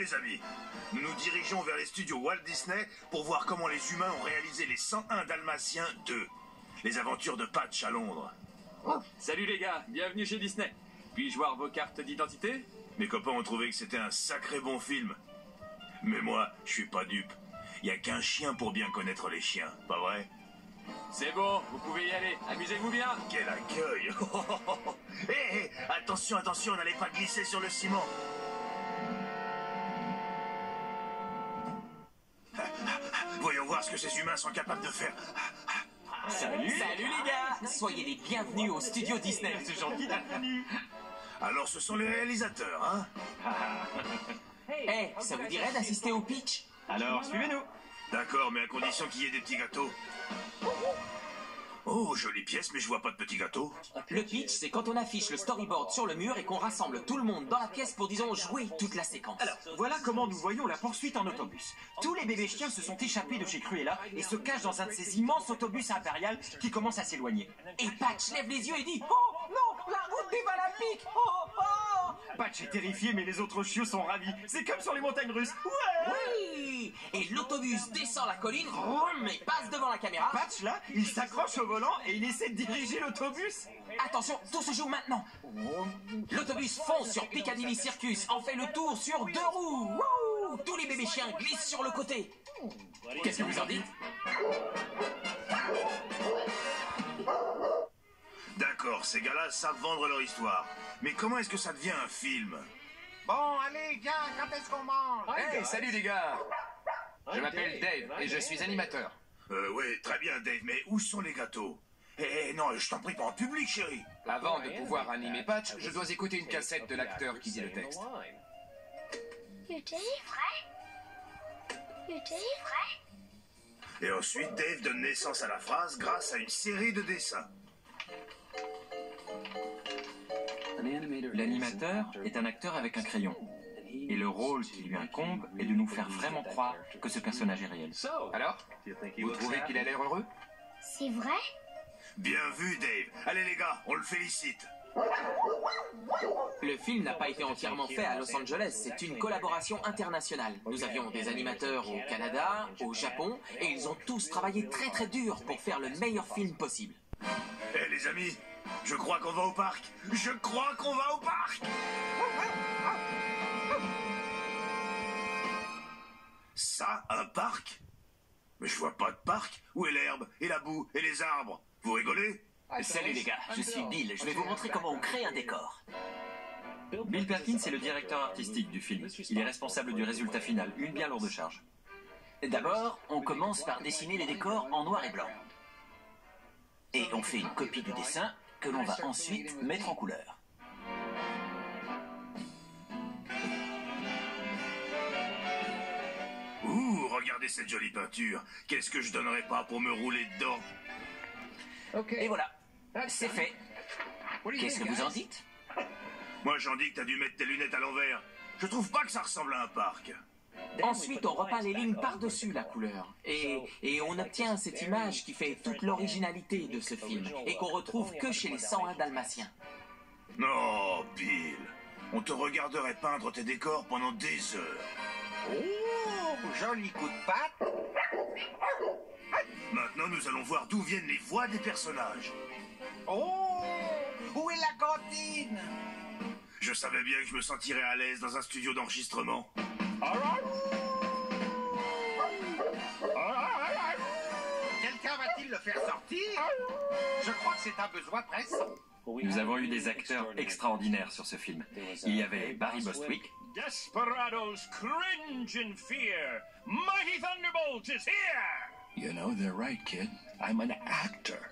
les amis, nous nous dirigeons vers les studios Walt Disney pour voir comment les humains ont réalisé les 101 Dalmatiens 2. Les aventures de Patch à Londres. Salut les gars, bienvenue chez Disney. Puis-je voir vos cartes d'identité? Mes copains ont trouvé que c'était un sacré bon film. Mais moi, je suis pas dupe. Y a qu'un chien pour bien connaître les chiens, pas vrai? C'est bon, vous pouvez y aller. Amusez-vous bien. Quel accueil. Hé, attention, attention, n'allez pas glisser sur le ciment. Voyons voir ce que ces humains sont capables de faire. Salut les gars. Soyez les bienvenus au studio Disney. C'est gentil d'être venu. Alors ce sont les réalisateurs, hein? Eh, ça vous dirait d'assister au pitch? Alors, suivez-nous. D'accord, mais à condition qu'il y ait des petits gâteaux. Oh, jolie pièce, mais je vois pas de petits gâteaux. Le pitch, c'est quand on affiche le storyboard sur le mur et qu'on rassemble tout le monde dans la pièce pour, disons, jouer toute la séquence. Alors, voilà comment nous voyons la poursuite en autobus. Tous les bébés chiens se sont échappés de chez Cruella et se cachent dans un de ces immenses autobus impériales qui commencent à s'éloigner. Et Patch lève les yeux et dit « Oh non, la route des Valapik! Oh, oh !» Patch est terrifié, mais les autres chiots sont ravis. C'est comme sur les montagnes russes. Ouais! Oui! Et l'autobus descend la colline, vroom, et passe devant la caméra. Patch, là, il s'accroche au volant et il essaie de diriger l'autobus. Attention, tout se joue maintenant. L'autobus fonce sur Piccadilly Circus, en fait le tour sur 2 roues. Wouh! Tous les bébés chiens glissent sur le côté. Qu'est-ce que vous en dites? D'accord, ces gars-là savent vendre leur histoire. Mais comment est-ce que ça devient un film? Bon, allez, viens, quand est-ce qu'on mange? Hey, salut les gars. Je m'appelle Dave et je suis animateur. Ouais, très bien, Dave, mais où sont les gâteaux? Non, je t'en prie, pas en public, chérie. Avant de pouvoir animer Patch, je dois écouter une cassette de l'acteur qui dit le texte. You do? Vrai? You do? Vrai? Et ensuite, Dave donne naissance à la phrase grâce à une série de dessins. L'animateur est un acteur avec un crayon. Et le rôle qui lui incombe est de nous faire vraiment croire que ce personnage est réel. Alors, vous trouvez qu'il a l'air heureux? C'est vrai? Bien vu, Dave. Allez, les gars, on le félicite. Le film n'a pas été entièrement fait à Los Angeles, c'est une collaboration internationale. Nous avions des animateurs au Canada, au Japon, et ils ont tous travaillé très très dur pour faire le meilleur film possible. Les amis, je crois qu'on va au parc. Je crois qu'on va au parc. Ça, un parc? Mais je vois pas de parc. Où est l'herbe, et la boue, et les arbres? Vous rigolez? Salut les gars, je suis Bill, je vais vous montrer comment on crée un décor. Bill Perkins est le directeur artistique du film. Il est responsable du résultat final, une bien lourde charge. D'abord, on commence par dessiner les décors en noir et blanc. Et on fait une copie du dessin que l'on va ensuite mettre en couleur. Ouh, regardez cette jolie peinture. Qu'est-ce que je donnerais pas pour me rouler dedans? Et voilà, c'est fait. Qu'est-ce que vous en dites? Moi, j'en dis que t'as dû mettre tes lunettes à l'envers. Je trouve pas que ça ressemble à un parc. Ensuite, on repeint les lignes par-dessus la couleur. Et on obtient cette image qui fait toute l'originalité de ce film et qu'on retrouve que chez les 101 Dalmatiens. Oh, Bill, on te regarderait peindre tes décors pendant des heures. Oh, joli coup de patte. Maintenant, nous allons voir d'où viennent les voix des personnages. Oh, où est la cantine? Je savais bien que je me sentirais à l'aise dans un studio d'enregistrement. Quelqu'un va-t-il le faire sortir? Je crois que c'est un besoin pressant. Nous avons eu des acteurs extraordinaires sur ce film. Il y avait Barry Bostwick, Desperados cringe in fear. Mighty Thunderbolt is here! You know, they're right, kid. I'm an actor.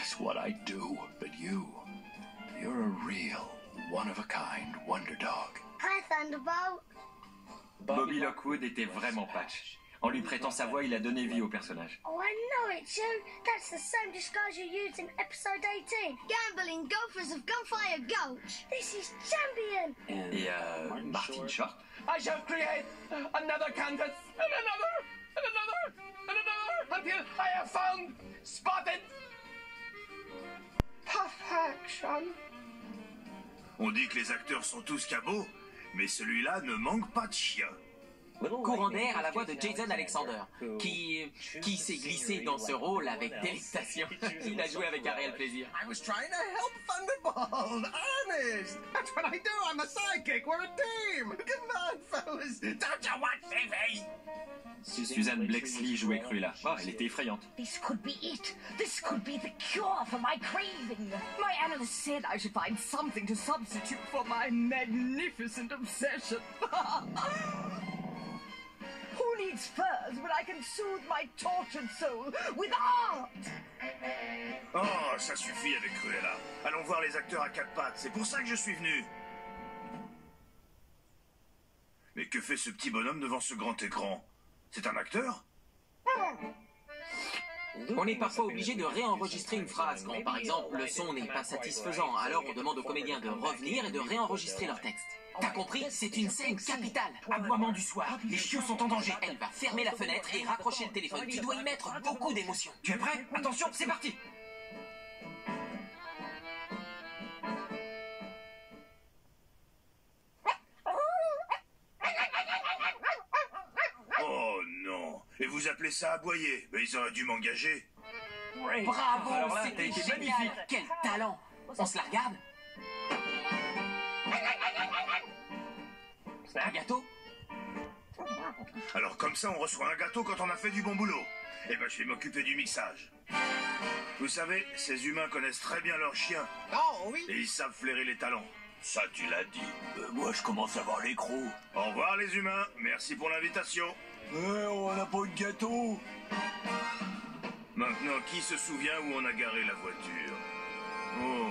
It's what I do. But you're a real, one-of-a-kind wonder dog. Hi, Thunderbolt. Bobby Lockwood était vraiment Patch. En lui prêtant sa voix, il a donné vie au personnage. Oh, I know it's you. That's the same disguise you used in episode 18. Gambling Gophers of Gunfire Gulch. This is Champion. Et Martin Short. I shall create another canvas and another and another and another until I have found Spotted. Perfection. On dit que les acteurs sont tous cabots, mais celui-là ne manque pas de chien. Courant d'air à la voix de Jason Alexander, qui s'est glissé dans ce rôle avec délectation. Il a joué avec un réel plaisir. I was trying to help Thunderbolt. Honest. That's what I do. I'm a sidekick. We're a team. Come on, fellas. Don't you watch TV? Suzanne Blexley jouait Cruella. Oh, elle était effrayante. This could be it. This could be the cure for my craving. My analyst said I should find something to substitute for my magnificent obsession. Who needs furs when I can soothe my tortured soul with art? Oh, ça suffit avec Cruella. Allons voir les acteurs à quatre pattes, c'est pour ça que je suis venu. Mais que fait ce petit bonhomme devant ce grand écran? C'est un acteur? On est parfois obligé de réenregistrer une phrase quand, par exemple, le son n'est pas satisfaisant. Alors on demande aux comédiens de revenir et de réenregistrer leur texte. T'as compris? C'est une scène capitale. Aboiement du soir. Les chiots sont en danger. Elle va fermer la fenêtre et raccrocher le téléphone. Tu dois y mettre beaucoup d'émotion. Tu es prêt? Attention, c'est parti. Oh non. Et vous appelez ça aboyer? Mais ils auraient dû m'engager. Bravo, Alors là, t'as c'était été génial. magnifique. Quel talent. On se la regarde? Un gâteau? Alors comme ça, on reçoit un gâteau quand on a fait du bon boulot. Eh ben, je vais m'occuper du mixage. Vous savez, ces humains connaissent très bien leurs chiens. Oh, oui. Et ils savent flairer les talents. Ça, tu l'as dit. Moi, je commence à avoir les crocs. Au revoir les humains, merci pour l'invitation. On n'a pas de gâteau. Maintenant, qui se souvient où on a garé la voiture? Oh.